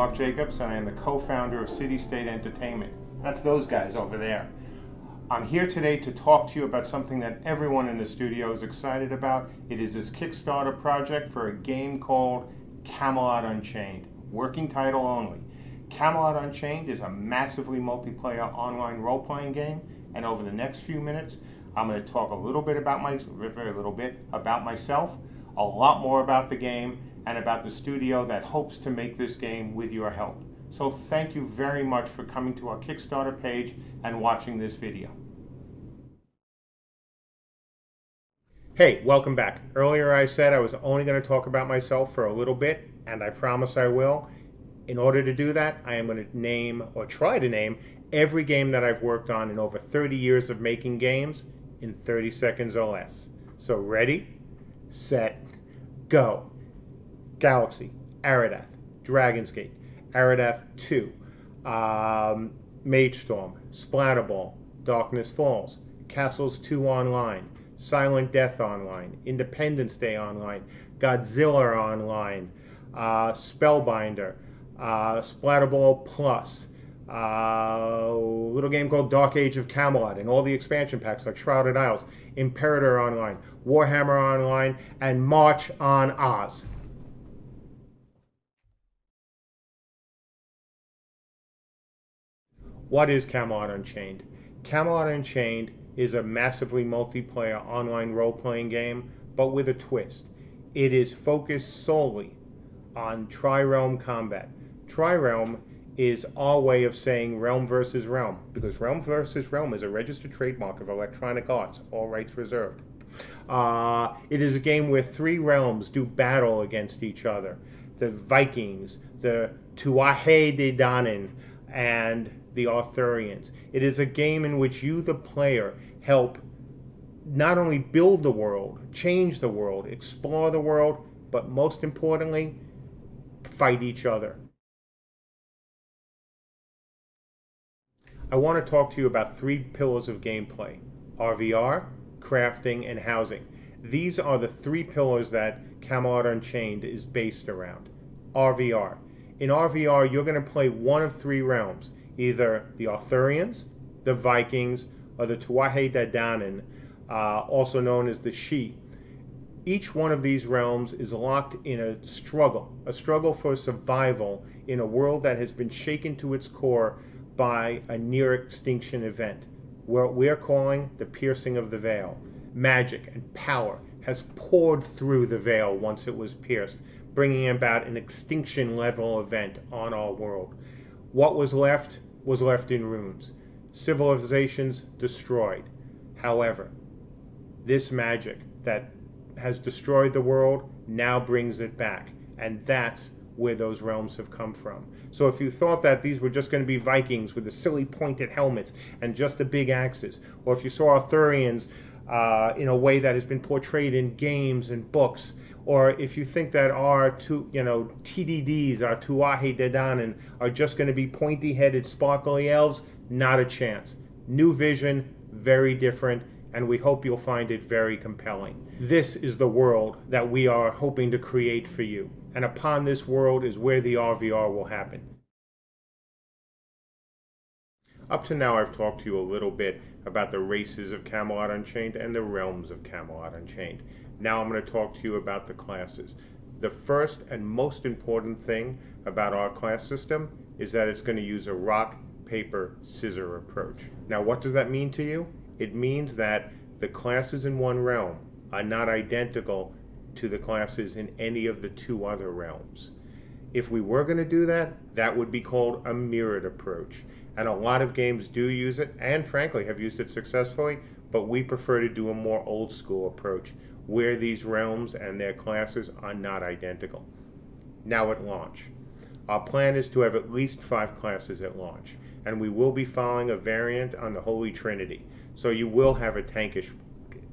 Mark Jacobs, and I am the co-founder of City State Entertainment. That's those guys over there. I'm here today to talk to you about something that everyone in the studio is excited about. It is this Kickstarter project for a game called Camelot Unchained, working title only. Camelot Unchained is a massively multiplayer online role-playing game, and over the next few minutes, I'm going to talk a little bit about myself, a lot more about the game, and about the studio that hopes to make this game with your help. So thank you very much for coming to our Kickstarter page and watching this video. Hey, welcome back. Earlier I said I was only going to talk about myself for a little bit, and I promise I will. In order to do that, I am going to name, or try to name, every game that I've worked on in over 30 years of making games in 30 seconds or less. So ready, set, go. Galaxy, Aridath, Dragon's Gate, Aridath 2, Mage Storm, Splatterball, Darkness Falls, Castles 2 Online, Silent Death Online, Independence Day Online, Godzilla Online, Spellbinder, Splatterball Plus, a little game called Dark Age of Camelot, and all the expansion packs like Shrouded Isles, Imperator Online, Warhammer Online, and March on Oz. What is Camelot Unchained? Camelot Unchained is a massively multiplayer online role-playing game, but with a twist. It is focused solely on tri-realm combat. Tri-realm is our way of saying realm versus realm, because realm versus realm is a registered trademark of Electronic Arts, all rights reserved. It is a game where 3 realms do battle against each other. The Vikings, the Tuatha De Danann, and the Arthurians. It is a game in which you, the player, help not only build the world, change the world, explore the world, but most importantly, fight each other. I want to talk to you about 3 pillars of gameplay: RVR, crafting, and housing. These are the 3 pillars that Camelot Unchained is based around. RVR. In RVR, you're going to play one of 3 realms, either the Arthurians, the Vikings, or the Tuatha De Danann, also known as the Sidhe. Each one of these realms is locked in a struggle for survival in a world that has been shaken to its core by a near-extinction event, what we're calling the piercing of the veil. Magic and power has poured through the veil once it was pierced, bringing about an extinction-level event on our world. What was left in ruins. Civilizations destroyed. However, this magic that has destroyed the world now brings it back, and that's where those realms have come from. So if you thought that these were just going to be Vikings with the silly pointed helmets and just the big axes, or if you saw Arthurians in a way that has been portrayed in games and books, or if you think that our TDDs, our Tuatha De Danann, are just going to be pointy-headed, sparkly elves, not a chance. New vision, very different, and we hope you'll find it very compelling. This is the world that we are hoping to create for you, and upon this world is where the RVR will happen. Up to now, I've talked to you a little bit about the races of Camelot Unchained and the realms of Camelot Unchained. Now I'm going to talk to you about the classes. The first and most important thing about our class system is that it's going to use a rock, paper, scissors approach. Now, what does that mean to you? It means that the classes in one realm are not identical to the classes in any of the 2 other realms. If we were going to do that, that would be called a mirrored approach. And a lot of games do use it, and frankly have used it successfully, but we prefer to do a more old school approach, where these realms and their classes are not identical. Now at launch. Our plan is to have at least 5 classes at launch, and we will be following a variant on the Holy Trinity. So you will have a tankish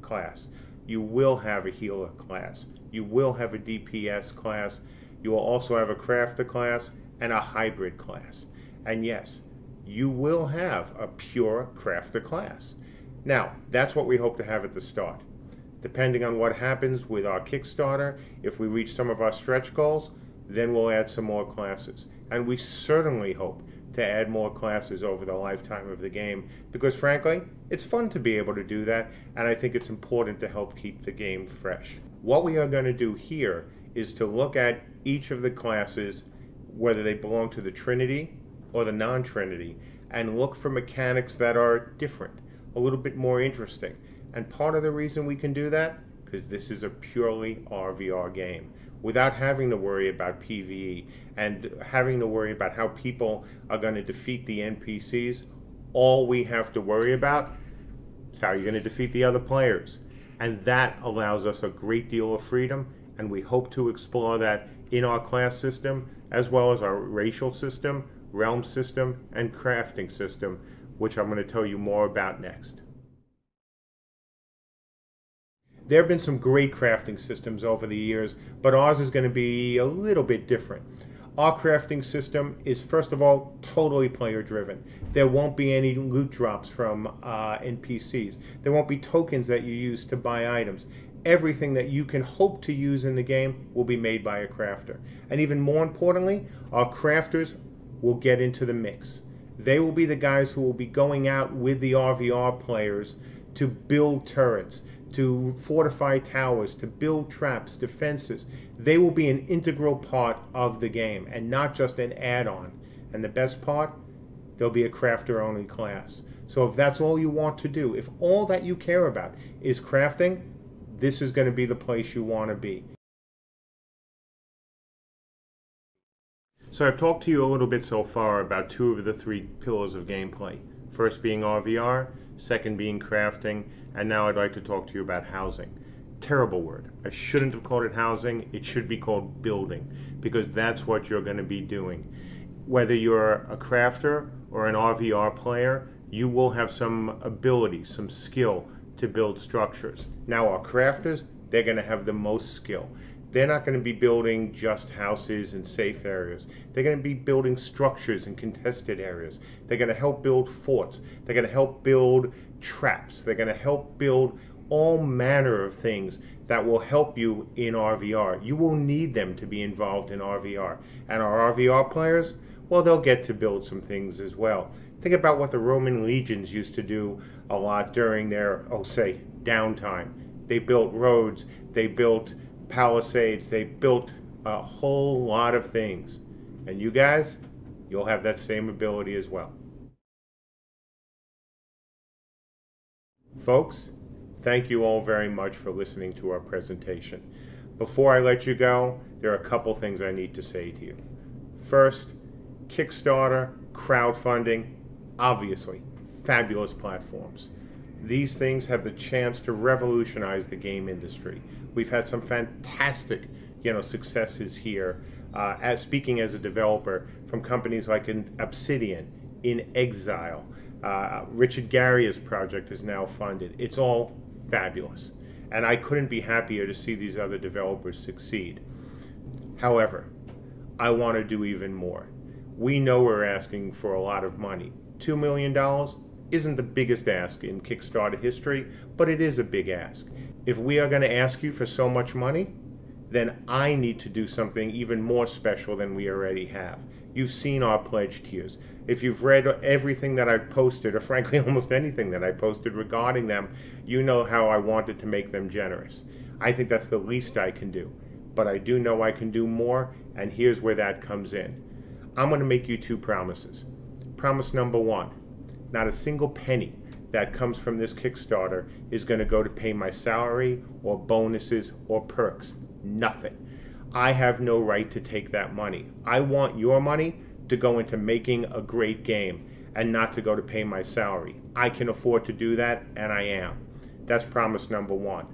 class, you will have a healer class, you will have a DPS class, you will also have a crafter class, and a hybrid class. And yes, you will have a pure crafter class. Now, that's what we hope to have at the start. Depending on what happens with our Kickstarter, if we reach some of our stretch goals, then we'll add some more classes. And we certainly hope to add more classes over the lifetime of the game, because frankly, it's fun to be able to do that, and I think it's important to help keep the game fresh. What we are going to do here is to look at each of the classes, whether they belong to the Trinity or the non-Trinity, and look for mechanics that are different, a little bit more interesting. And part of the reason we can do that, because this is a purely RVR game, without having to worry about PvE and having to worry about how people are going to defeat the NPCs. All we have to worry about is how you're going to defeat the other players. And that allows us a great deal of freedom, and we hope to explore that in our class system, as well as our racial system, realm system, and crafting system, which I'm going to tell you more about next. There have been some great crafting systems over the years, but ours is going to be a little bit different. Our crafting system is, first of all, totally player driven. There won't be any loot drops from NPCs. There won't be tokens that you use to buy items. Everything that you can hope to use in the game will be made by a crafter. And even more importantly, our crafters will get into the mix. They will be the guys who will be going out with the RVR players to build turrets, to fortify towers, to build traps, defenses. They will be an integral part of the game and not just an add-on. And the best part, there'll be a crafter-only class. So if that's all you want to do, if all that you care about is crafting, this is going to be the place you want to be. So I've talked to you a little bit so far about two of the three pillars of gameplay. First being RVR, second being crafting, and now I'd like to talk to you about housing. Terrible word. I shouldn't have called it housing. It should be called building, because that's what you're going to be doing. Whether you're a crafter or an RVR player, you will have some ability, some skill to build structures. Now our crafters, they're going to have the most skill. They're not going to be building just houses and safe areas. They're going to be building structures in contested areas. They're going to help build forts. They're going to help build traps. They're going to help build all manner of things that will help you in RVR. You will need them to be involved in RVR. And our RVR players, well, they'll get to build some things as well. Think about what the Roman legions used to do a lot during their, say, downtime. They built roads, they built palisades, they built a whole lot of things. And you guys, you'll have that same ability as well. Folks, thank you all very much for listening to our presentation. Before I let you go, there are a couple things I need to say to you. First, Kickstarter, crowdfunding, obviously, fabulous platforms. These things have the chance to revolutionize the game industry. We've had some fantastic, successes here. Speaking as a developer, from companies like Obsidian, In Exile, Richard Garria's project is now funded. It's all fabulous, and I couldn't be happier to see these other developers succeed. However, I want to do even more. We know we're asking for a lot of money. $2 million isn't the biggest ask in Kickstarter history, but it is a big ask. If we are going to ask you for so much money, then I need to do something even more special than we already have. You've seen our pledge tiers. If you've read everything that I've posted, or frankly almost anything that I posted regarding them, you know how I wanted to make them generous. I think that's the least I can do. But I do know I can do more, and here's where that comes in. I'm going to make you two promises. Promise number one, not a single penny that comes from this Kickstarter is going to go to pay my salary or bonuses or perks. Nothing. I have no right to take that money. I want your money to go into making a great game and not to go to pay my salary. I can afford to do that, and I am. That's promise number one.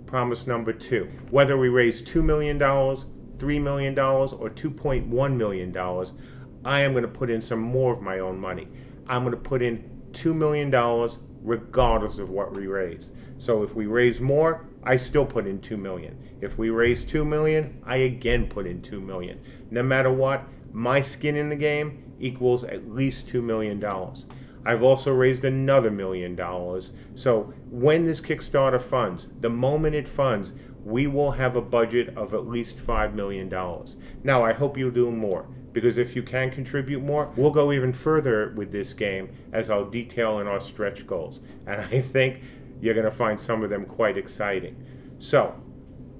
Promise number two, whether we raise $2 million, $3 million, or $2.1 million, I am going to put in some more of my own money. I'm going to put in $2 million regardless of what we raise. So if we raise more, I still put in $2 million. If we raise $2 million, I again put in $2 million. No matter what, my skin in the game equals at least $2 million. I've also raised another $1 million. So when this Kickstarter funds, the moment it funds, we will have a budget of at least $5 million. Now, I hope you'll do more, because if you can contribute more, we'll go even further with this game, as I'll detail in our stretch goals. And I think you're going to find some of them quite exciting. So,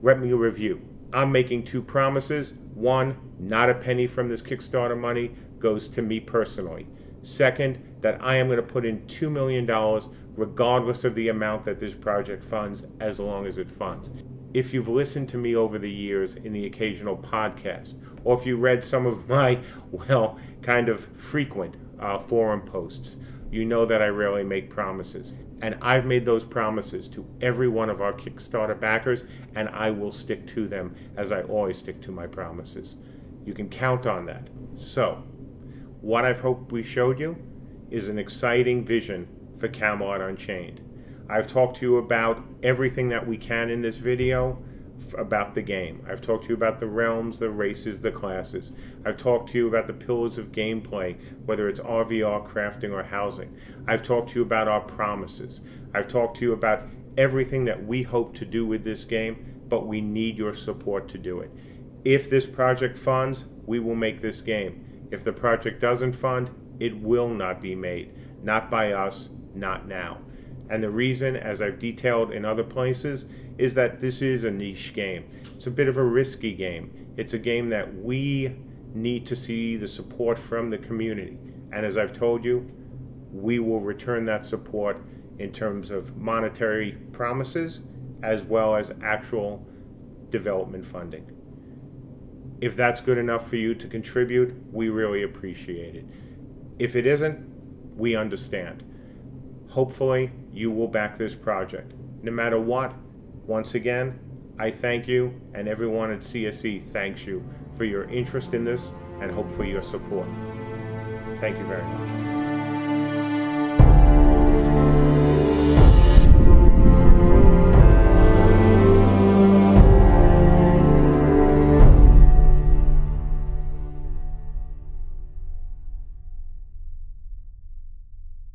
let me review. I'm making 2 promises. 1, not a penny from this Kickstarter money goes to me personally. Second, that I am going to put in $2 million regardless of the amount that this project funds, as long as it funds. If you've listened to me over the years in the occasional podcast, or if you read some of my, well, kind of frequent forum posts, you know that I rarely make promises. And I've made those promises to every one of our Kickstarter backers, and I will stick to them, as I always stick to my promises. You can count on that. So, what I've hoped we showed you is an exciting vision for Camelot Unchained. I've talked to you about everything that we can in this video about the game. I've talked to you about the realms, the races, the classes. I've talked to you about the pillars of gameplay, whether it's RVR, crafting, or housing. I've talked to you about our promises. I've talked to you about everything that we hope to do with this game, but we need your support to do it. If this project funds, we will make this game. If the project doesn't fund, it will not be made. Not by us, not now. And the reason, as I've detailed in other places, is that this is a niche game. It's a bit of a risky game. It's a game that we need to see the support from the community. And as I've told you, we will return that support in terms of monetary promises as well as actual development funding. If that's good enough for you to contribute, we really appreciate it. If it isn't, we understand. Hopefully, you will back this project. No matter what, once again, I thank you, and everyone at CSE thanks you for your interest in this and hopefully your support. Thank you very much.